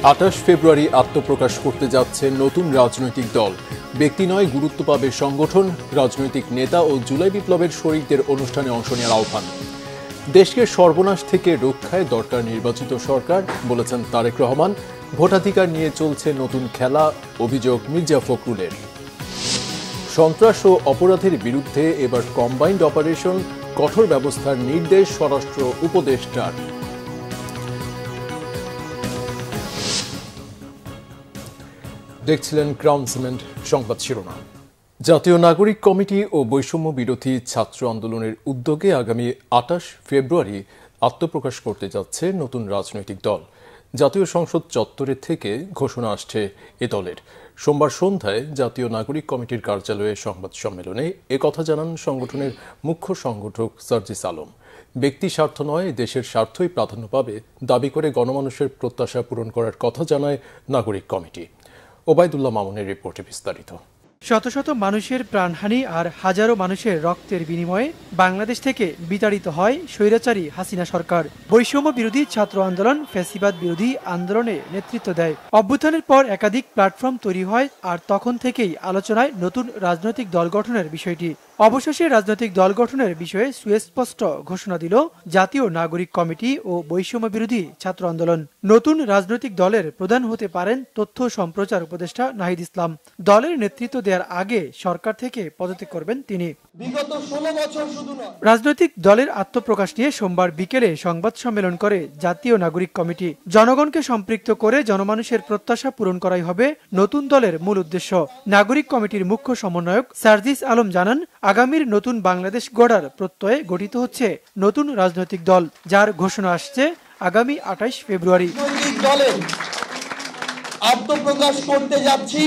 ২৮ ফেব্রুয়ারি আত্মপ্রকাশ করতে যাচ্ছে নতুন রাজনৈতিক দল। ব্যক্তি নয়, গুরুত্ব পাবে সংগঠন, রাজনৈতিক নেতা ও জুলাই বিপ্লবের শরিকদের অনুষ্ঠানে অংশ নেওয়ার আহ্বান। দেশকে সর্বনাশ থেকে রক্ষায় দরকার নির্বাচিত সরকার, বলেছেন তারেক রহমান। ভোটাধিকার নিয়ে চলছে নতুন খেলা, অভিযোগ মির্জা ফখরুলের। সন্ত্রাস ও অপরাধের বিরুদ্ধে এবার কম্বাইন্ড অপারেশন, কঠোর ব্যবস্থার নির্দেশ স্বরাষ্ট্র উপদেষ্টার। দেখছিলেন ক্রাউন সিমেন্ট সংবাদ শিরোনাম। জাতীয় নাগরিক কমিটি ও বৈষম্য বিরোধী ছাত্র আন্দোলনের উদ্যোগে আগামী ২৮ ফেব্রুয়ারি আত্মপ্রকাশ করতে যাচ্ছে নতুন রাজনৈতিক দল। জাতীয় সংসদ চত্বরে থেকে ঘোষণা আসছে এ দলের। সোমবার সন্ধ্যায় জাতীয় নাগরিক কমিটির কার্যালয়ে সংবাদ সম্মেলনে একথা জানান সংগঠনের মুখ্য সংগঠক সার্জিস আলম। ব্যক্তি স্বার্থ নয়, দেশের স্বার্থই প্রাধান্য পাবে দাবি করে গণমানুষের প্রত্যাশা পূরণ করার কথা জানায় নাগরিক কমিটি। ওবায়দুল্লাহ মামুনের রিপোর্টে বিস্তারিত। শত শত মানুষের প্রাণহানি আর হাজারো মানুষের রক্তের বিনিময়ে বাংলাদেশ থেকে বিতাড়িত হয় স্বৈরাচারী হাসিনা সরকার। বৈষম্য বিরোধী ছাত্র আন্দোলন ফ্যাসিবাদ বিরোধী আন্দোলনে নেতৃত্ব দেয়। অভ্যুত্থানের পর একাধিক প্ল্যাটফর্ম তৈরি হয়, আর তখন থেকেই আলোচনায় নতুন রাজনৈতিক দল গঠনের বিষয়টি। অবশেষে রাজনৈতিক দল গঠনের বিষয়ে সুস্পষ্ট ঘোষণা দিল জাতীয় নাগরিক কমিটি ও বৈষম্য বিরোধী ছাত্র আন্দোলন। নতুন রাজনৈতিক দলের প্রধান হতে পারেন তথ্য সম্প্রচার উপদেষ্টা নাহিদ ইসলাম। দলের নেতৃত্ব দেওয়ার আগে সরকার থেকে পদত্যাগ করবেন তিনি। বিগত 16 বছর শুধু নয়, রাজনৈতিক দলের আত্মপ্রকাশ নিয়ে সোমবার বিকেলে সংবাদ সম্মেলন করে জাতীয় নাগরিক কমিটি। জনগণকে সম্পৃক্ত করে জনমানুষের প্রত্যাশা পূরণ করাই হবে নতুন দলের মূল উদ্দেশ্য। নাগরিক কমিটির মুখ্য সমন্বয়ক সার্জিস আলম জানান, আগামীর নতুন বাংলাদেশ গড়ার প্রত্যয়ে গঠিত হচ্ছে নতুন রাজনৈতিক দল, যার ঘোষণা আসছে আগামী ২৮ ফেব্রুয়ারি। দলের আত্মপ্রকাশ করতে যাচ্ছি।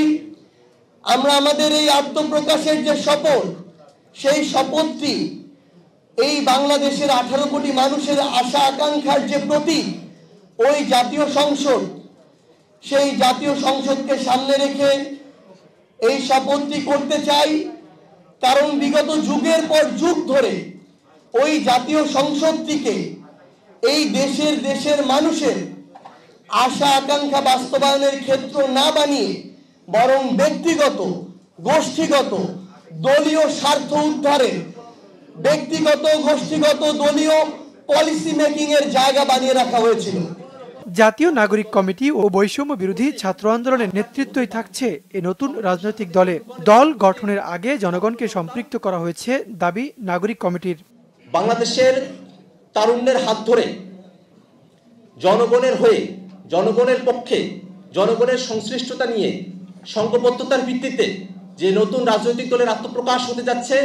আমরা আমাদের এই আত্মপ্রকাশের যে শপথ, সেই শপথটি এই বাংলাদেশের 18 কোটি মানুষের আশা আকাঙ্ক্ষার যে প্রতীক, ওই জাতীয় সংসদ, সেই জাতীয় সংসদকে সামনে রেখে এই শপথটি করতে চাই। কারণ বিগত যুগের পর যুগ ধরে ওই জাতীয় সংসদটিকে এই দেশের মানুষের আশা আকাঙ্ক্ষা বাস্তবায়নের ক্ষেত্র না বানিয়ে বরং ব্যক্তিগত, গোষ্ঠীগত, দলীয় স্বার্থ উদ্ধারে ব্যক্তিগত, গোষ্ঠীগত, দলীয় পলিসি মেকিং এর জায়গা বানিয়ে রাখা হয়েছিল। জাতীয় নাগরিক কমিটি ও বৈষম্য বিরোধী ছাত্র আন্দোলনের নেতৃত্বই থাকছে এ নতুন রাজনৈতিক দলে। দল গঠনের আগে জনগণকে সম্পৃক্ত করা হয়েছে দাবি নাগরিক কমিটির। বাংলাদেশের তারুণ্যের হাত ধরে জনগণের হয়ে, জনগণের পক্ষে, জনগণের সংশ্লিষ্টতা নিয়ে সংঘবদ্ধতার ভিত্তিতে যে নতুন রাজনৈতিক দলের আত্মপ্রকাশ হতে যাচ্ছে,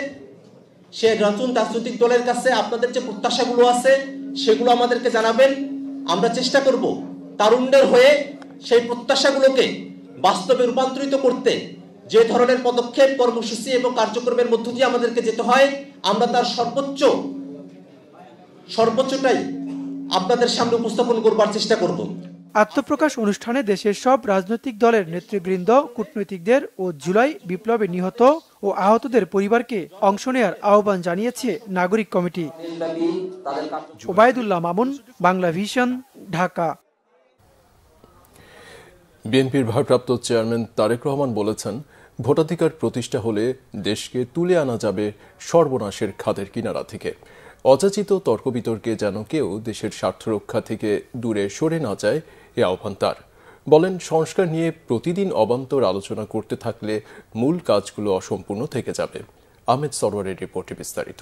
সে নতুন রাজনৈতিক দলের কাছে আপনাদের যে প্রত্যাশাগুলো আছে সেগুলো আমাদেরকে জানাবেন। আমরা চেষ্টা করব তারুণ্যের হয়ে সেই প্রত্যাশাগুলোকে বাস্তবে রূপান্তরিত করতে যে ধরনের পদক্ষেপ, কর্মসূচি এবং কার্যক্রমের মধ্য দিয়ে আমাদেরকে যেতে হয়, আমরা তার সর্বোচ্চটাই আপনাদের সামনে উপস্থাপন করবার চেষ্টা করব। আত্মপ্রকাশ অনুষ্ঠানে দেশের সব রাজনৈতিক দলের নেতৃবৃন্দ, কূটনীতিকদের ও জুলাই বিপ্লবে নিহত ও আহতদের পরিবারকে অংশ নেয়ার আহ্বান জানিয়েছে নাগরিক কমিটি। ওবায়দুল্লাহ মামুন, বাংলা ভিশন, ঢাকা। বিএনপির ভারপ্রাপ্ত চেয়ারম্যান তারেক রহমান বলেছেন, ভোটাধিকার প্রতিষ্ঠা হলে দেশকে তুলে আনা যাবে সর্বনাশের খাদের কিনারা থেকে। অযাচিত তর্ক বিতর্কে যেন কেউ দেশের স্বার্থ রক্ষা থেকে দূরে সরে না যায়, এ আহ্বান তার। বলেন, সংস্কার নিয়ে প্রতিদিন অবান্তর আলোচনা করতে থাকলে মূল কাজগুলো অসম্পূর্ণ থেকে যাবে। আহমেদ সরওয়ারের রিপোর্টে বিস্তারিত।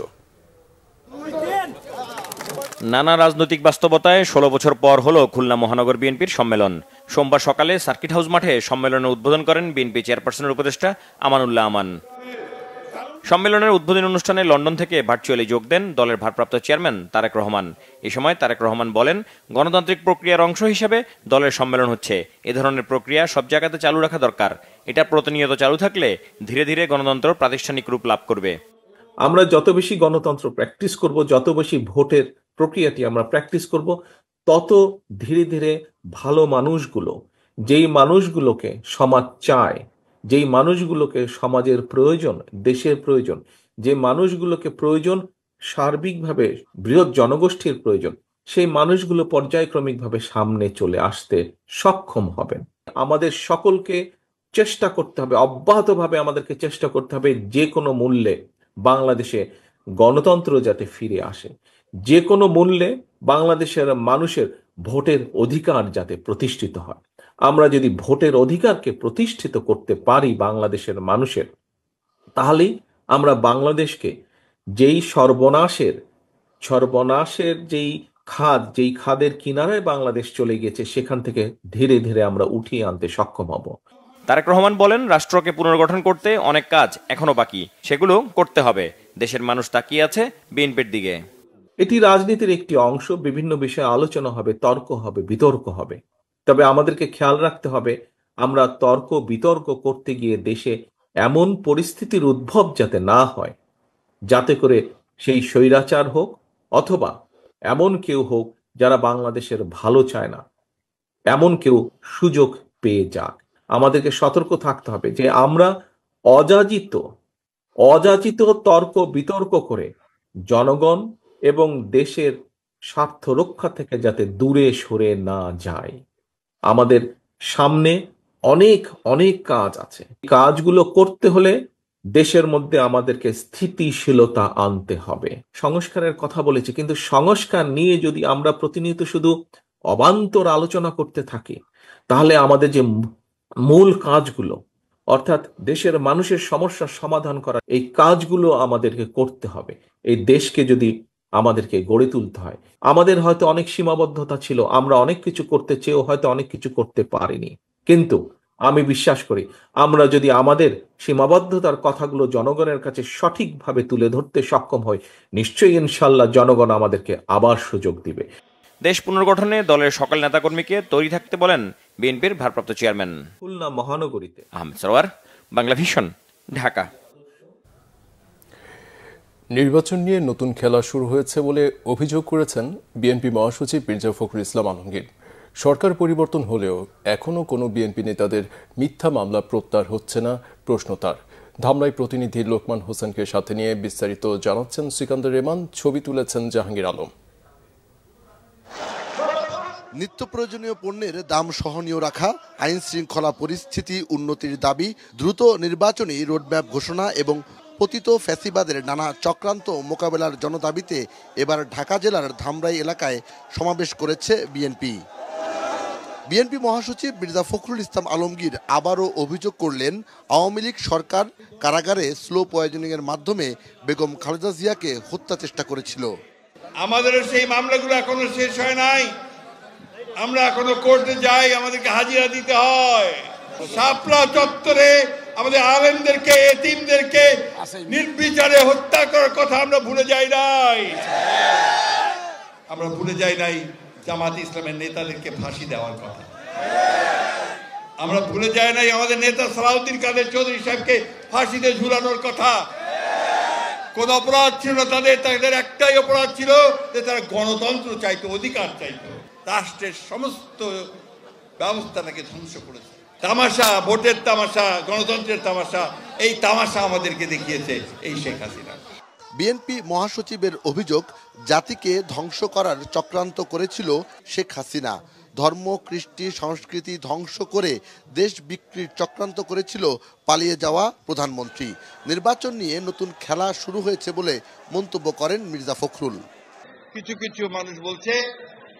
নানা রাজনৈতিক বাস্তবতায় 16 বছর পর হলো খুলনা মহানগর বিএনপির সম্মেলন। সোমবার সকালে সার্কিট হাউস মাঠে সম্মেলনের উদ্বোধন করেন বিএনপি চেয়ারপারসনের উপদেষ্টা আমানুল্লাহ আমান। সম্মেলনের উদ্বোধনী অনুষ্ঠানে লন্ডন থেকে ভার্চুয়ালি যোগ দেন দলের ভারপ্রাপ্ত চেয়ারম্যান তারেক রহমান। এ সময় তারেক রহমান বলেন, গণতান্ত্রিক প্রক্রিয়ার অংশ হিসেবে দলের সম্মেলন হচ্ছে। এ ধরনের প্রক্রিয়া সব জায়গাতে চালু রাখা দরকার। এটা প্রতিনিয়ত চালু থাকলে ধীরে ধীরে গণতন্ত্র প্রাতিষ্ঠানিক রূপ লাভ করবে। আমরা যত বেশি গণতন্ত্র প্র্যাকটিস করব, যত বেশি ভোটের প্রক্রিয়াটি আমরা প্র্যাকটিস করব, তত ধীরে ধীরে ভালো মানুষগুলো, যেই মানুষগুলোকে সমাজ চায়, যেই মানুষগুলোকে সমাজের প্রয়োজন, দেশের প্রয়োজন, যে মানুষগুলোকে প্রয়োজন সার্বিকভাবে বৃহৎ জনগোষ্ঠীর প্রয়োজন, সেই মানুষগুলো পর্যায়ক্রমিকভাবে সামনে চলে আসতে সক্ষম হবেন। আমাদের সকলকে চেষ্টা করতে হবে, অব্যাহতভাবে আমাদেরকে চেষ্টা করতে হবে যে কোনো মূল্যে বাংলাদেশে গণতন্ত্র যাতে ফিরে আসে, যে কোনো মূল্যে বাংলাদেশের মানুষের ভোটের অধিকার যাতে প্রতিষ্ঠিত হয়। আমরা যদি ভোটের অধিকারকে প্রতিষ্ঠিত করতে পারি বাংলাদেশের মানুষের, তাহলেই আমরা বাংলাদেশকে যেই সর্বনাশের যেই খাদের কিনারায় বাংলাদেশ চলে গেছে সেখান থেকে ধীরে ধীরে আমরা উঠিয়ে আনতে সক্ষম হব। তারেক রহমান বলেন, রাষ্ট্রকে পুনর্গঠন করতে অনেক কাজ এখনো বাকি, সেগুলো করতে হবে। দেশের মানুষ তাকিয়ে আছে বিএনপির দিকে। এটি রাজনীতির একটি অংশ, বিভিন্ন বিষয়ে আলোচনা হবে, তর্ক হবে, বিতর্ক হবে। তবে আমাদেরকে খেয়াল রাখতে হবে আমরা তর্ক বিতর্ক করতে গিয়ে দেশে এমন পরিস্থিতির উদ্ভব যাতে না হয়, যাতে করে সেই স্বৈরাচার হোক অথবা এমন কেউ হোক যারা বাংলাদেশের ভালো চায় না, এমন কেউ সুযোগ পেয়ে যাক। আমাদেরকে সতর্ক থাকতে হবে যে আমরা অযাচিত তর্ক বিতর্ক করে জনগণ এবং দেশের স্বার্থ রক্ষা থেকে যাতে দূরে সরে না যায়। আমাদের সামনে অনেক অনেক কাজ আছে। কাজগুলো করতে হলে দেশের মধ্যে আমাদেরকে স্থিতিশীলতা আনতে হবে। সংস্কারের কথা বলেছি, কিন্তু সংস্কার নিয়ে যদি আমরা প্রতিনিয়ত শুধু অবান্তর আলোচনা করতে থাকি, তাহলে আমাদের যে মূল কাজগুলো, অর্থাৎ দেশের মানুষের সমস্যার সমাধান করা, এই কাজগুলো আমাদেরকে করতে হবে। এই দেশকে যদি আমাদেরকে গড়ে তুলতে হয়, আমাদের হয়তো অনেক সীমাবদ্ধতা ছিল, আমরা অনেক কিছু করতে চেয়েও হয়তো অনেক কিছু করতে পারিনি, কিন্তু আমি বিশ্বাস করি আমরা যদি আমাদের সীমাবদ্ধতার কথাগুলো জনগণের কাছে সঠিকভাবে তুলে ধরতে সক্ষম হই, নিশ্চয়ই ইনশাল্লাহ জনগণ আমাদেরকে আবার সুযোগ দিবে। দেশ পুনর্গঠনে দলের সকল নেতাকর্মীকে তৈরি থাকতে বলেন বিএনপির ভারপ্রাপ্ত চেয়ারম্যান। খুলনা মহানগরীতে আহমেদ সরওয়ার, বাংলা ভিশন, ঢাকা। নির্বাচন নিয়ে নতুন খেলা শুরু হয়েছে বলে অভিযোগ করেছেন বিএনপি মহাসচিব মির্জা ফখরুল ইসলাম আলমগীর। সরকার পরিবর্তন হলেও এখনও কোনো বিএনপি নেতাদের মিথ্যা মামলা প্রত্যাহার হচ্ছে না প্রশ্ন তার। ধামরাই প্রতিনিধি লোকমান হোসেনকে সাথে নিয়ে বিস্তারিত জানাচ্ছেন সিকান্দার রেমান, ছবি তুলেছেন জাহাঙ্গীর আলম। নিত্য প্রয়োজনীয় পণ্যের দাম সহনীয় রাখা, আইন শৃঙ্খলা পরিস্থিতি উন্নতির দাবি, দ্রুত নির্বাচনী রোডম্যাপ ঘোষণা এবং পতিত ফ্যাসিবাদের নানা চক্রান্ত মোকাবেলার জনদাবিতে এবার ঢাকা জেলার ধামরাই এলাকায় সমাবেশ করেছে বিএনপি। বিএনপি মহাসচিব মির্জা ফখরুল ইসলাম আলমগীর আবারও অভিযোগ করলেন, আওয়ামী লীগ সরকার কারাগারে স্লো পয়জনিংয়ের মাধ্যমে বেগম খালেদা জিয়াকে হত্যা চেষ্টা করেছিল। আমাদের সেই মামলাগুলো এখনো শেষ হয় নাই, আমরা এখনো কোর্টে যাই, আমাদেরকে হাজিরা দিতে হয়। শাপলা চত্বরে আমাদের আলেমদেরকে, এতিমদেরকে নির্বিচারে হত্যা করার কথা আমরা ভুলে যাই নাই। আমরা ভুলে যাই নাই জামাত ইসলামের নেতাদেরকে ফাঁসি দেওয়ার কথা। আমরা ভুলে যাই নাই আমাদের নেতা সালাউদ্দিন কাদের চৌধুরী সাহেবকে ফাঁসিতে ঝুলানোর কথা। কোন অপরাধ ছিল না তাদের একটাই অপরাধ ছিল যে তারা গণতন্ত্র চাইতো, অধিকার চাইতো। রাষ্ট্রের সমস্ত ব্যবস্থাটাকে ধ্বংস করেছে। তামাশা, ভোটের তামাশা, গণতন্ত্রের তামাশা, এই তামাশা আমাদেরকে দেখিয়েছে এই শেখ হাসিনা। বিএনপি মহাসচিবের অভিযোগ, জাতিকে ধ্বংস করার চক্রান্ত করেছিল শেখ হাসিনা। ধর্ম, কৃষ্টি, সংস্কৃতি ধ্বংস করে দেশ বিক্রির চক্রান্ত করেছিল পালিয়ে যাওয়া প্রধানমন্ত্রী। নির্বাচন নিয়ে নতুন খেলা শুরু হয়েছে বলে মন্তব্য করেন মির্জা ফখরুল। কিছু কিছু মানুষ বলছে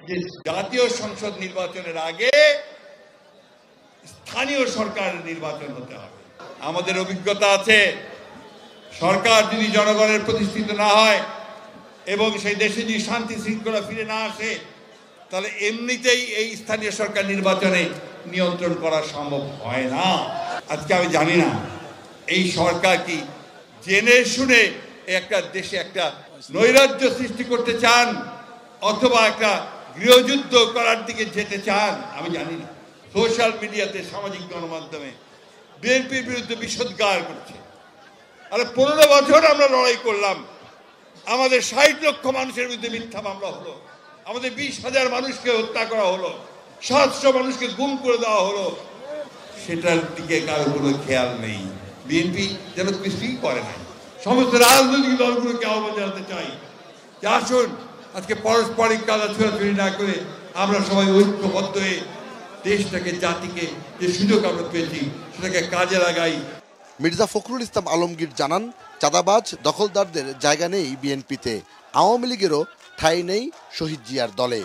যে জাতীয় সংসদ নির্বাচনের আগে স্থানীয় সরকার নির্বাচন হতে হবে। আমাদের অভিজ্ঞতা আছে, সরকার যদি জনগণের প্রতিষ্ঠিত না হয় এবং সেই দেশে যদি শান্তি শৃঙ্খলা ফিরে না আসে, তাহলে এমনিতেই এই স্থানীয় সরকার নির্বাচনে নিয়ন্ত্রণ করা সম্ভব হয় না। আজকে আমি জানি না এই সরকার কি জেনে শুনে একটা দেশে একটা নৈরাজ্য সৃষ্টি করতে চান অথবা একটা গৃহযুদ্ধ করার দিকে যেতে চান, আমি জানি না। সোশ্যাল মিডিয়াতে, সামাজিক গণমাধ্যমে বিএনপির বিরুদ্ধে বিষোদ্গার করছে। আরে 15 বছর আমরা লড়াই করলাম, আমাদের 60 লক্ষ মানুষের বিরুদ্ধে মিথ্যা মামলা হলো, আমাদের 20,000 মানুষকে হত্যা করা হলো, 700 মানুষকে গুম করে দেওয়া হলো, সেটার দিকে কারো কোনো খেয়াল নেই। বিএনপি যেন কিছুই করে নাই। সমস্ত রাজনৈতিক দলগুলোকে আহ্বান জানাতে চাই যে আসুন আজকে পারস্পরিক কাদা ছোড়াছুড়ি না করে আমরা সবাই ঐক্যবদ্ধ হয়ে দেশটাকে, জাতিকে যে সুযোগ আমরা পেয়েছি সেটাকে কাজে লাগাই। মির্জা ফখরুল ইসলাম আলমগীর জানান, চাঁদাবাজ দখলদারদের জায়গা নেই বিএনপিতে, আওয়ামী লীগেরও ঠাঁই নেই শহীদ জিয়ার দলে।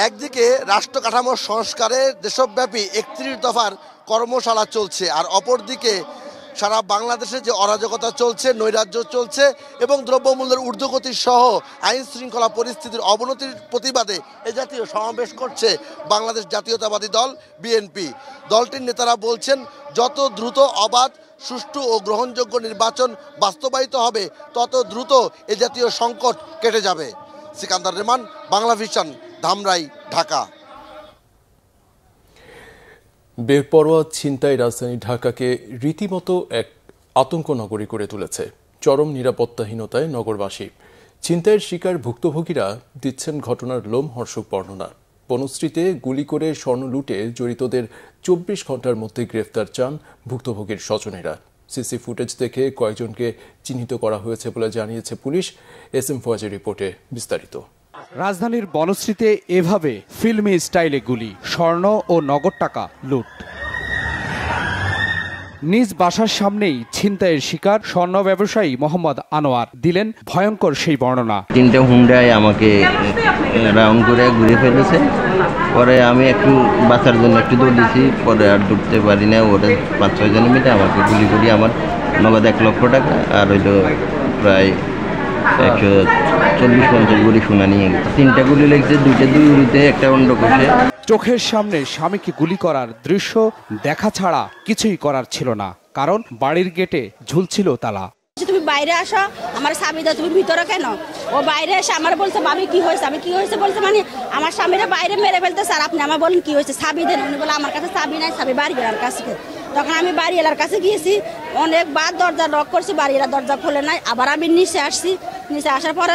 একদিকে রাষ্ট্র কাঠামোর সংস্কারে দেশব্যাপী 31 দফার কর্মশালা চলছে, আর অপরদিকে সারা বাংলাদেশে যে অরাজকতা চলছে, নৈরাজ্য চলছে এবং দ্রব্যমূল্যের ঊর্ধ্বগতি সহ আইন শৃঙ্খলা পরিস্থিতির অবনতির প্রতিবাদে এ জাতীয় সমাবেশ করছে বাংলাদেশ জাতীয়তাবাদী দল বিএনপি। দলটির নেতারা বলছেন, যত দ্রুত অবাধ, সুষ্ঠু ও গ্রহণযোগ্য নির্বাচন বাস্তবায়িত হবে তত দ্রুত এ জাতীয় সংকট কেটে যাবে। সিকান্দার রেমান, বাংলা ভিশন, ধামরাই, ঢাকা। বেপরোয়া ছিনতাই রাজধানী ঢাকাকে রীতিমতো এক আতঙ্ক নগরী করে তুলেছে। চরম নিরাপত্তাহীনতায় নগরবাসী। ছিনতাইয়ের শিকার ভুক্তভোগীরা দিচ্ছেন ঘটনার লোমহর্ষক বর্ণনা। বনশ্রীতে গুলি করে স্বর্ণ লুটে জড়িতদের 24 ঘন্টার মধ্যে গ্রেফতার চান ভুক্তভোগীর স্বজনেরা। সিসি ফুটেজ দেখে কয়েকজনকে চিহ্নিত করা হয়েছে বলে জানিয়েছে পুলিশ। এসএম ফয়েজের রিপোর্টে বিস্তারিত। রাজধানীর বনশ্রীতে এভাবে ফিল্মি স্টাইলে গুলি, স্বর্ণ ও নগদ টাকা লুট। নিজ বাসার সামনেই ছিনতাইয়ের শিকার স্বর্ণ ব্যবসায়ী মোহাম্মদ আনোয়ার দিলেন ভয়ঙ্কর সেই বর্ণনা। 3টে হুন্ডায় আমাকে রাউন্ড করে ঘুরে ফেলেছে। পরে আমি একটু বাঁচার জন্য একটু দৌড় দিয়েছি, পরে আর দৌড়তে পারি না। ওরা 5-6 জন মিলে আমাকে গুলি করি। আমার নগদ 1 লক্ষ টাকা আর হইল প্রায় 140-50 গুলি সোনা নিয়ে গেছে। 3টা গুলি লেগেছে, 2টা দুই উড়িতে, একটা অন্ডকোষে। চোখের সামনে স্বামীকে গুলি করার দৃশ্য দেখা ছাড়া কিছুই করার ছিল না, কারণ বাড়ির গেটে ঝুলছিল তালা। তুমি বাইরে আসো, আমার স্বামী দাও, তুমি ভিতরে কেন? ও বাইরে এসে আমার বলছে, ভাবি কি হয়েছে? আমি কি হয়েছে বলছে, মানে আমার স্বামীরা বাইরে মেরে ফেলতে, স্যার আপনি আমার বলেন কি হয়েছে, চাবি দেন। উনি বলে আমার কাছে চাবি নাই, চাবি বাড়িওয়ালার কাছে। তখন আমি বাড়িওয়ালার কাছে গিয়েছি, অনেকবার দরজা লক করছি, বাড়িওয়ালা দরজা খোলে নাই। আবার আমি নিচে আসছি, নিচে আসার পরে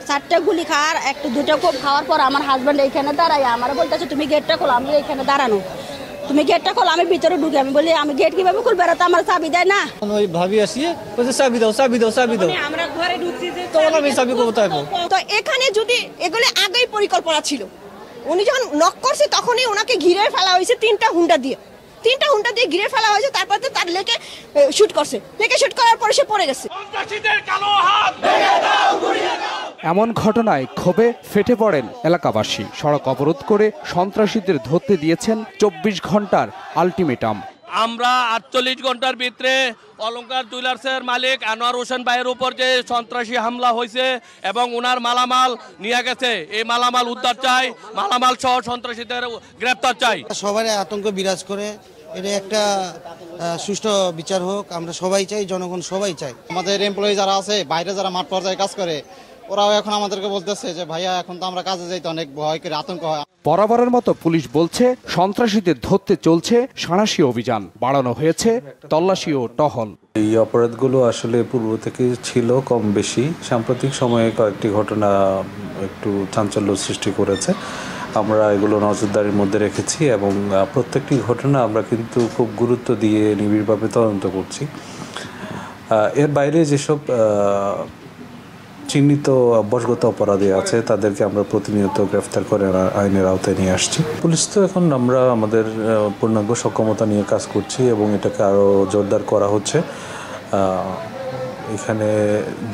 4টে গুলি খাওয়ার, 1-2টা কোপ খাওয়ার পর আমার হাজব্যান্ড এইখানে দাঁড়াই আমার বলতেছে, তুমি গেটটা খোলো। আমি এইখানে দাঁড়ানো, তুমি গেটটা খোলো। আমি ভিতরে ঢুকি, আমি বলি আমি গেট কিভাবে খুলবো, এরা তো আমার চাবি দেয় না। ওই ভাবি আসিয়ে বলছে চাবি দাও, চাবি দাও, চাবি দাও। আমরা ঘরে ঢুকছি যে তখন আমি চাবি কোথায় পাবো? তো এখানে যদি এগুলো আগেই পরিকল্পনা ছিল, উনি যখন নক করছে তখনই ওনাকে ঘিরে ফেলা হয়েছে 3টা হুন্ডা দিয়ে। 3টা হুন্ডা দিয়ে ঘিরে ফেলা হয়েছে, তারপর তো তার লেকে শুট করছে। লেকে শুট করার পরে সে পড়ে গেছে। এমন ঘটনায় ক্ষোভে ফেটে পড়েন এলাকাবাসী। সড়ক অবরোধ করে সন্ত্রাসীদের ধরতে দিয়েছেন 24 ঘন্টার আলটিমেটাম। আমরা 48 ঘন্টার ভিতরে অলংকার জুয়েলার্সের মালিক আনোয়ার হোসেন ভাইয়ের উপর যে সন্ত্রাসী হামলা হয়েছে এবং ওনার মালামাল নিয়ে গেছে, এই মালামাল উদ্ধার চাই, মালামাল সহ সন্ত্রাসীদের গ্রেপ্তার চাই। সবাই আতঙ্ক বিরাজ করে, এটা একটা সুষ্ঠু বিচার হোক, আমরা সবাই চাই, জনগণ সবাই চাই। আমাদের এমপ্লয়ি যারা আছে, বাইরে যারা মাঠ পর্যায়ে কাজ করে, ওরাও এখন আমাদেরকে বলতেছে যে ভাইয়া এখন তো আমরা কাজে যাইতে অনেক ভয় করে, আতঙ্ক হয়। বরাবরের মতো পুলিশ বলছে সন্ত্রাসীদের ধরতে চলছে সাঁড়াশি অভিযান, বাড়ানো হয়েছে তল্লাশি ও টহল। এই অপরাধগুলো আসলে পূর্ব থেকে ছিল কম বেশি, সাম্প্রতিক সময়ে কয়েকটি ঘটনা একটু চাঞ্চল্য সৃষ্টি করেছে। আমরা এগুলো নজরদারির মধ্যে রেখেছি এবং প্রত্যেকটি ঘটনা আমরা কিন্তু খুব গুরুত্ব দিয়ে নিবিড়ভাবে তদন্ত করছি। এর বাইরে যেসব চিহ্নিত বশগত অপরাধী আছে তাদেরকে আমরা প্রতিনিয়ত গ্রেফতার করে আইনের আওতায় নিয়ে আসছি। পুলিশ তো এখন আমরা আমাদের পূর্ণাঙ্গ সক্ষমতা নিয়ে কাজ করছি এবং এটাকে আরও জোরদার করা হচ্ছে। এখানে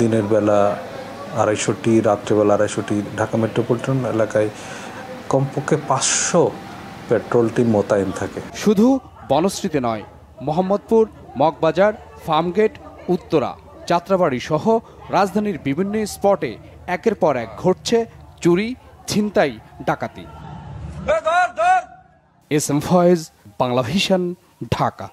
দিনের বেলা 250টি, রাত্রেবেলা 250টি, ঢাকা মেট্রোপলিটন এলাকায় কমপক্ষে 500 পেট্রোল টিম মোতায়েন থাকে। শুধু বনশ্রীতে নয়, মোহাম্মদপুর, মগবাজার, ফার্মগেট, উত্তরা, যাত্রাবাড়ি সহ রাজধানীর বিভিন্ন স্পটে একের পর এক ঘটছে চুরি, ছিনতাই, ডাকাতি। এসএম ফয়েজ, বাংলা ভিশন, ঢাকা।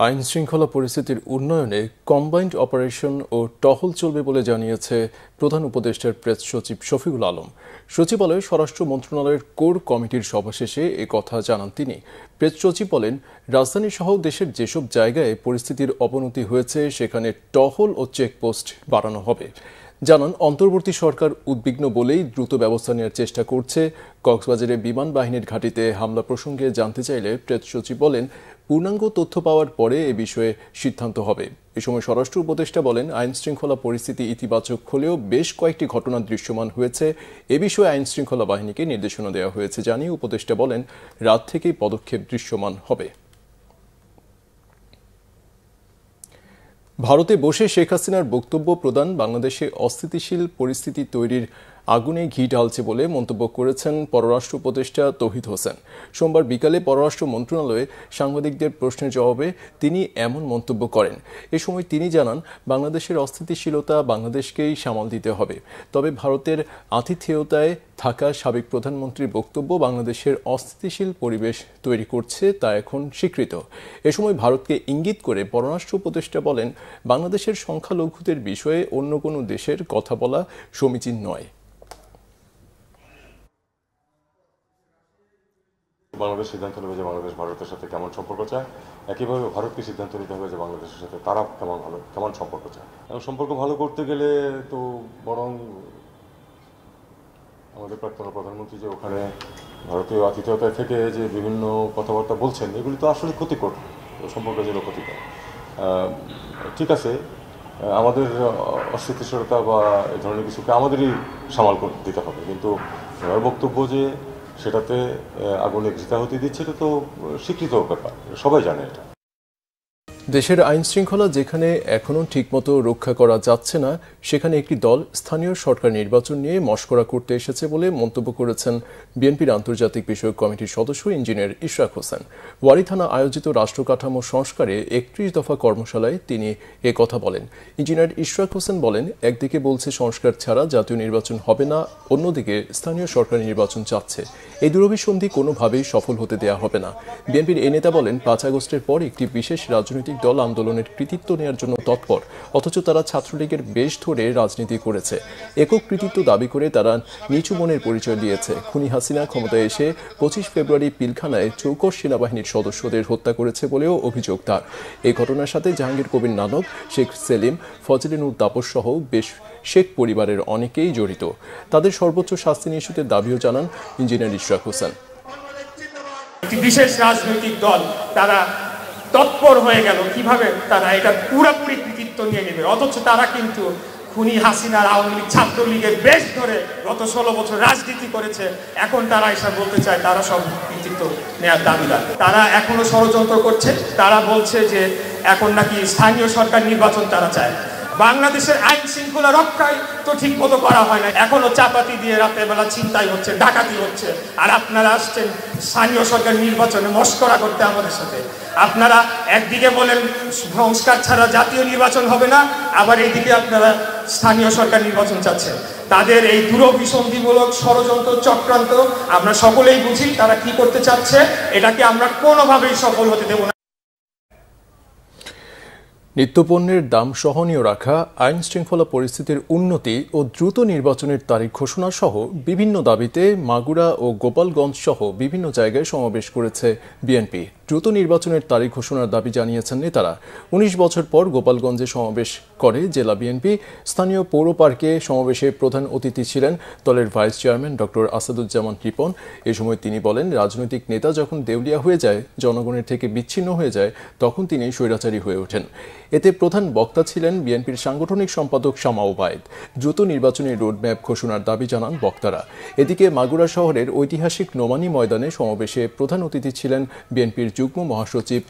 আইন শৃঙ্খলা পরিস্থিতির উন্নয়নে কম্বাইন্ড অপারেশন ও টহল চলবে বলে জানিয়েছে প্রধান উপদেষ্টার প্রেস সচিব শফিকুল আলম। সচিবালয়ে স্বরাষ্ট্র মন্ত্রণালয়ের কোর কমিটির সভা শেষে কথা জানান তিনি। প্রেস সচিব বলেন, রাজধানী সহ দেশের যেসব জায়গায় পরিস্থিতির অবনতি হয়েছে সেখানে টহল ও চেকপোস্ট বাড়ানো হবে। জানান, অন্তর্বর্তী সরকার উদ্বিগ্ন বলেই দ্রুত ব্যবস্থা নেওয়ার চেষ্টা করছে। কক্সবাজারে বিমান বাহিনীর ঘাঁটিতে হামলা প্রসঙ্গে জানতে চাইলে প্রেস সচিব বলেন, পূর্ণাঙ্গ তথ্য পাওয়ার পরে এ বিষয়ে সিদ্ধান্ত হবে। এ সময় স্বরাষ্ট্র উপদেষ্টা বলেন, আইন শৃঙ্খলা পরিস্থিতি ইতিবাচক হলেও বেশ কয়েকটি ঘটনা দৃশ্যমান হয়েছে। এ বিষয়ে আইন শৃঙ্খলা বাহিনীকে নির্দেশনা দেওয়া হয়েছে জানিয়ে উপদেষ্টা বলেন, রাত থেকেই পদক্ষেপ দৃশ্যমান হবে। ভারতে বসে শেখ হাসিনার বক্তব্য প্রদান বাংলাদেশে অস্থিতিশীল পরিস্থিতি তৈরির আগুনে ঘি ঢালছে বলে মন্তব্য করেছেন পররাষ্ট্র উপদেষ্টা তৌহিদ হোসেন। সোমবার বিকালে পররাষ্ট্র মন্ত্রণালয়ে সাংবাদিকদের প্রশ্নের জবাবে তিনি এমন মন্তব্য করেন। এ সময় তিনি জানান, বাংলাদেশের অস্থিতিশীলতা বাংলাদেশকেই সামাল দিতে হবে। তবে ভারতের আতিথেয়তায় থাকা সাবেক প্রধানমন্ত্রীর বক্তব্য বাংলাদেশের অস্থিতিশীল পরিবেশ তৈরি করছে তা এখন স্বীকৃত। এ সময় ভারতকে ইঙ্গিত করে পররাষ্ট্র উপদেষ্টা বলেন, বাংলাদেশের সংখ্যালঘুদের বিষয়ে অন্য কোনো দেশের কথা বলা সমীচীন নয়। বাংলাদেশ সিদ্ধান্ত নেবে যে বাংলাদেশ ভারতের সাথে কেমন সম্পর্ক চায়, একইভাবে ভারতকে সিদ্ধান্ত নিতে হবে যে বাংলাদেশের সাথে তারা কেমন সম্পর্ক চায়। এবং সম্পর্ক ভালো করতে গেলে তো বরং আমাদের প্রাক্তন প্রধানমন্ত্রী যে ওখানে ভারতীয় আতিথেয়তায় থেকে যে বিভিন্ন কথাবার্তা বলছেন, এগুলি তো আসলে ক্ষতিকর, সম্পর্কের জন্য ক্ষতিকর। ঠিক আছে, আমাদের অস্থিতিশীলতা বা এই ধরনের কিছুকে আমাদেরই সামাল দিতে হবে, কিন্তু বক্তব্য যে সেটাতে আগুনে ঘৃতাহুতি দিচ্ছে, এটা তো স্বীকৃত ব্যাপার, সবাই জানে এটা। দেশের আইন শৃঙ্খলা যেখানে এখনো ঠিকমতো রক্ষা করা যাচ্ছে না, সেখানে একটি দল স্থানীয় সরকার নির্বাচন নিয়ে মশকরা করতে এসেছে বলে মন্তব্য করেছেন বিএনপির আন্তর্জাতিক বিষয়ক কমিটির সদস্য ইঞ্জিনিয়ার ইশরাক হোসেন। ওয়ারী থানা আয়োজিত রাষ্ট্র কাঠামো সংস্কারে 31 দফা কর্মশালায় তিনি এ কথা বলেন। ইঞ্জিনিয়ার ইশরাক হোসেন বলেন, একদিকে বলছে সংস্কার ছাড়া জাতীয় নির্বাচন হবে না, অন্যদিকে স্থানীয় সরকার নির্বাচন চাচ্ছে। এই দুরভিসন্ধি কোনোভাবেই সফল হতে দেয়া হবে না। বিএনপির এই নেতা বলেন, 5 আগস্টের পর একটি বিশেষ রাজনৈতিক দল আন্দোলনের কৃতিত্ব নেওয়ার জন্য তৎপর, অথচ তারা ছাত্রলীগের বেশ ধরে রাজনীতি করেছে। একক কৃতিত্ব দাবি করে তারা নিচু মনের পরিচয় দিয়েছে। খুনি হাসিনা ক্ষমতায় এসে 25 ফেব্রুয়ারি পিলখানায় চৌকস সেনাবাহিনীর সদস্যদের হত্যা করেছে বলেও অভিযোগ তার। এই ঘটনার সাথে জাহাঙ্গীর কবির নানক, শেখ সেলিম, ফজলিনুর তাপস সহ বেশ শেখ পরিবারের অনেকেই জড়িত। তাদের সর্বোচ্চ শাস্তি নিশ্চিতের দাবিও জানান ইঞ্জিনিয়ার ইশরাক হোসেন। একটি বিশেষ রাজনৈতিক দল তারা তৎপর হয়ে গেল কিভাবে তারা এটা পুরোপুরি কৃতিত্ব নিয়ে নেবে, অথচ তারা কিন্তু খুনি হাসিনার আওয়ামী লীগ ছাত্রলীগের বেশ ধরে গত 16 বছর রাজনীতি করেছে। এখন তারা এসব বলতে চায় তারা সব কৃতিত্ব নেওয়ার দাবিদার। তারা এখনো ষড়যন্ত্র করছে। তারা বলছে যে এখন নাকি স্থানীয় সরকার নির্বাচন তারা চায়। বাংলাদেশের আইন শৃঙ্খলা রক্ষায় তো ঠিক মতো করা হয় না, এখনো চাপাতি দিয়ে রাতের বেলা ছিনতাই হচ্ছে, ডাকাতি হচ্ছে, আর আপনারা আসছেন স্থানীয় সরকার নির্বাচনে মশকরা করতে আমাদের সাথে। আপনারা একদিকে বলেন সংস্কার ছাড়া জাতীয় নির্বাচন হবে না, আবার এইদিকে আপনারা স্থানীয় সরকার নির্বাচন চাচ্ছেন। তাদের এই দুরভিসন্ধিমূলক ষড়যন্ত্র চক্রান্ত আমরা সকলেই বুঝি তারা কি করতে চাচ্ছে, এটাকে আমরা কোনোভাবেই সফল হতে দেব না। নিত্যপণ্যের দাম সহনীয় রাখা, আইন শৃঙ্খলা পরিস্থিতির উন্নতি ও দ্রুত নির্বাচনের তারিখ ঘোষণা সহ বিভিন্ন দাবিতে মাগুরা ও গোপালগঞ্জ সহ বিভিন্ন জায়গায় সমাবেশ করেছে বিএনপি। দ্রুত নির্বাচনের তারিখ ঘোষণার দাবি জানিয়েছেন নেতারা। 19 বছর পর গোপালগঞ্জে সমাবেশ করে জেলা বিএনপি। স্থানীয় পৌর পার্কে সমাবেশে প্রধান অতিথি ছিলেন দলের vice chairman doctor Asaduzzaman Ripon. এ সময় তিনি বলেন, রাজনৈতিক নেতা যখন দেউলিয়া হয়ে যায়, জনগণের থেকে বিচ্ছিন্ন হয়ে যায়, তখন তিনি স্বৈরাচারী হয়ে ওঠেন। এতে প্রধান বক্তা ছিলেন বিএনপির সাংগঠনিক সম্পাদক শামা ওবায়েদ। দ্রুত নির্বাচনের রোডম্যাপ ঘোষণার দাবি জানান বক্তারা। এদিকে মাগুরা শহরের ঐতিহাসিক নোমানী ময়দানে সমাবেশে প্রধান অতিথি ছিলেন বিএনপির যুগ্ম মহাসচিব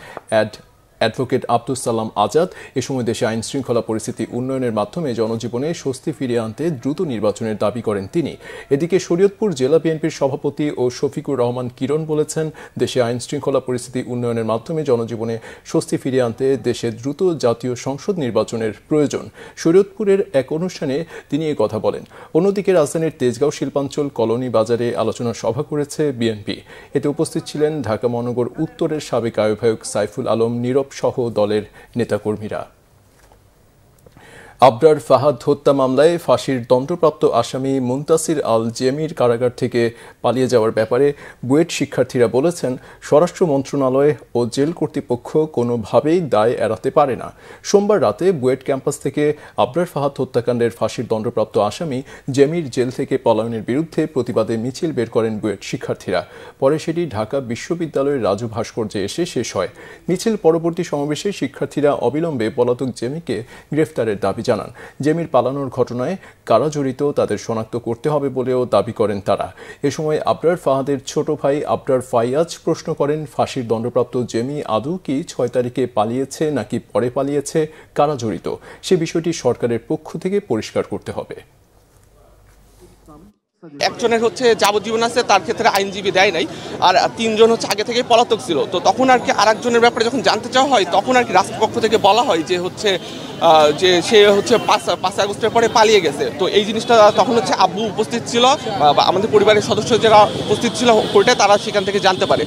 অ্যাডভোকেট আব্দুস সালাম আজাদ। এ সময় দেশে আইন শৃঙ্খলা পরিস্থিতি উন্নয়নের মাধ্যমে জনজীবনে স্বস্তি ফিরিয়ে আনতে দ্রুত নির্বাচনের দাবি করেন তিনি। এদিকে শরীয়তপুর জেলা বিএনপির সভাপতি ও শফিকুর রহমান কিরণ বলেছেন, দেশে আইন শৃঙ্খলা পরিস্থিতি উন্নয়নের মাধ্যমে জনজীবনে স্বস্তি ফিরিয়ে আনতে দেশে দ্রুত জাতীয় সংসদ নির্বাচনের প্রয়োজন। শরীয়তপুরের এক অনুষ্ঠানে তিনি এই কথা বলেন। অন্যদিকে রাজধানীর তেজগাঁও শিল্পাঞ্চল কলোনি বাজারে আলোচনা সভা করেছে বিএনপি। এতে উপস্থিত ছিলেন ঢাকা মহানগর উত্তরের সাবেক আহ্বায়ক সাইফুল আলম নীরব সহ দলের নেতাকর্মীরা। আবরার ফাহাদ হত্যা মামলায় ফাঁসির দণ্ডপ্রাপ্ত আসামি মুনতাসির আল জেমির কারাগার থেকে পালিয়ে যাওয়ার ব্যাপারে বুয়েট শিক্ষার্থীরা বলেছেন, স্বরাষ্ট্র মন্ত্রণালয় ও জেল কর্তৃপক্ষ কোনোভাবেই দায় এড়াতে পারে না। সোমবার রাতে বুয়েট ক্যাম্পাস থেকে আবরার ফাহাদ হত্যাকাণ্ডের ফাঁসির দণ্ডপ্রাপ্ত আসামি জেমির জেল থেকে পলায়নের বিরুদ্ধে প্রতিবাদে মিছিল বের করেন বুয়েট শিক্ষার্থীরা। পরে সেটি ঢাকা বিশ্ববিদ্যালয়ের রাজু ভাস্কর্যে এসে শেষ হয়। মিছিল পরবর্তী সমাবেশে শিক্ষার্থীরা অবিলম্বে পলাতক জেমিকে গ্রেফতারের দাবি জানান। জেমির পালানোর ঘটনায় কারা জড়িত তাদের শনাক্ত করতে হবে বলেও দাবি করেন তারা। এ সময় আবরার ফাহাদের ছোট ভাই আবরার ফাইয়াজ প্রশ্ন করেন, ফাঁসির দণ্ডপ্রাপ্ত জেমি আদৌ কি 6 তারিখে পালিয়েছে নাকি পরে পালিয়েছে, কারা জড়িত সে বিষয়টি সরকারের পক্ষ থেকে পরিষ্কার করতে হবে। একজনের যাবজ্জীবন আছে, তার ক্ষেত্রে আইনজীবী দেয় নাই, আর 3 জন আগে থেকে পলাতক ছিল। তো তখন আর কি আরেকজনের ব্যাপারে যখন জানতে চাওয়া হয় তখন আর কি রাষ্ট্রপক্ষ থেকে বলা হয় যে যে সে 5 আগস্টের পরে পালিয়ে গেছে। তো এই জিনিসটা তখন আব্বু উপস্থিত ছিল, আমাদের পরিবারের সদস্য যারা উপস্থিত ছিল কোর্টে, তারা সেখান থেকে জানতে পারে।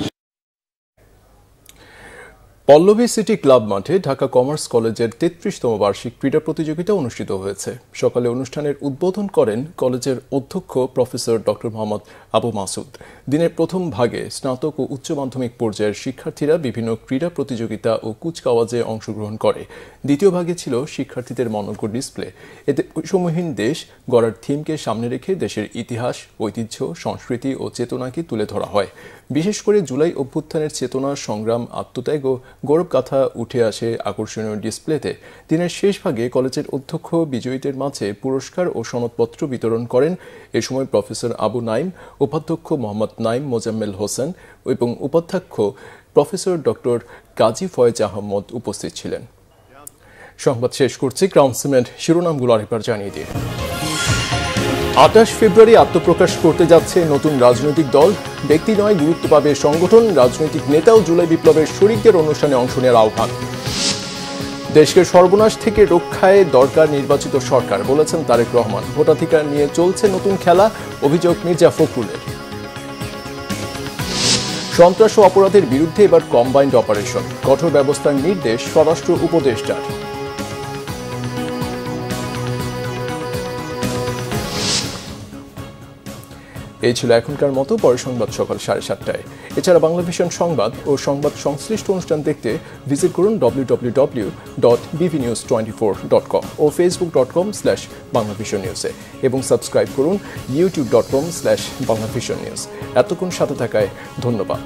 পল্লবী সিটি ক্লাব মাঠে ঢাকা কমার্স কলেজের 33তম বার্ষিক ক্রীড়া প্রতিযোগিতা অনুষ্ঠিত হয়েছে। সকালে অনুষ্ঠানের উদ্বোধন করেন কলেজের অধ্যক্ষ প্রফেসর ডক্টর মোহাম্মদ আবু মাসুদ। দিনের প্রথম ভাগে স্নাতক ও উচ্চ মাধ্যমিক পর্যায়ের শিক্ষার্থীরা বিভিন্ন ক্রীড়া প্রতিযোগিতা ও কুচকাওয়াজে অংশগ্রহণ করে। দ্বিতীয় ভাগে ছিল শিক্ষার্থীদের মনোজ্ঞ ডিসপ্লে। এতে বৈষম্যহীন দেশ গড়ার থিমকে সামনে রেখে দেশের ইতিহাস, ঐতিহ্য, সংস্কৃতি ও চেতনাকে তুলে ধরা হয়। বিশেষ করে জুলাই অভ্যুত্থানের চেতনা, সংগ্রাম, আত্মত্যাগ ও গৌরবগাথা উঠে আসে আকর্ষণীয় ডিসপ্লেতে। দিনের শেষ ভাগে কলেজের অধ্যক্ষ বিজয়ীদের মাঝে পুরস্কার ও সনদপত্র বিতরণ করেন। এ সময় প্রফেসর আবু নাইম, উপাধ্যক্ষ মোহাম্মদ নাইম মোজাম্মেল হোসেন এবং উপাধ্যক্ষ প্রফেসর ডক্টর কাজী ফয়েজ আহমদ উপস্থিত ছিলেন। সংবাদ শেষ করছি, ক্রাউন সিমেন্ট শিরোনামগুলো আরেকবার জানিয়ে দিয়ে। 28 ফেব্রুয়ারি আত্মপ্রকাশ করতে যাচ্ছে নতুন রাজনৈতিক দল। ব্যক্তি নয়, গুরুত্ব পাবে সংগঠন। রাজনৈতিক নেতা ও জুলাই বিপ্লবের শরিকদের অনুষ্ঠানে অংশ নেওয়ার আহ্বান। দেশকে সর্বনাশ থেকে রক্ষায় দরকার নির্বাচিত সরকার, বলেছেন তারেক রহমান। ভোটাধিকার নিয়ে চলছে নতুন খেলা, অভিযোগ মির্জা ফখরুলের। সন্ত্রাস ও অপরাধের বিরুদ্ধে এবার কম্বাইন্ড অপারেশন, কঠোর ব্যবস্থার নির্দেশ স্বরাষ্ট্র উপদেষ্টার। এই ছিল এখনকার মতো। পরের সংবাদ সকাল 7:30টায়। এছাড়া বাংলা ভিশন সংবাদ ও সংবাদ সংশ্লিষ্ট অনুষ্ঠান দেখতে ভিজিট করুন www.bvnews24.com ও facebook.com/banglavisionnews এবং সাবস্ক্রাইব করুন youtube.com/banglavisionnews। এতক্ষণ সাথে থাকায় ধন্যবাদ।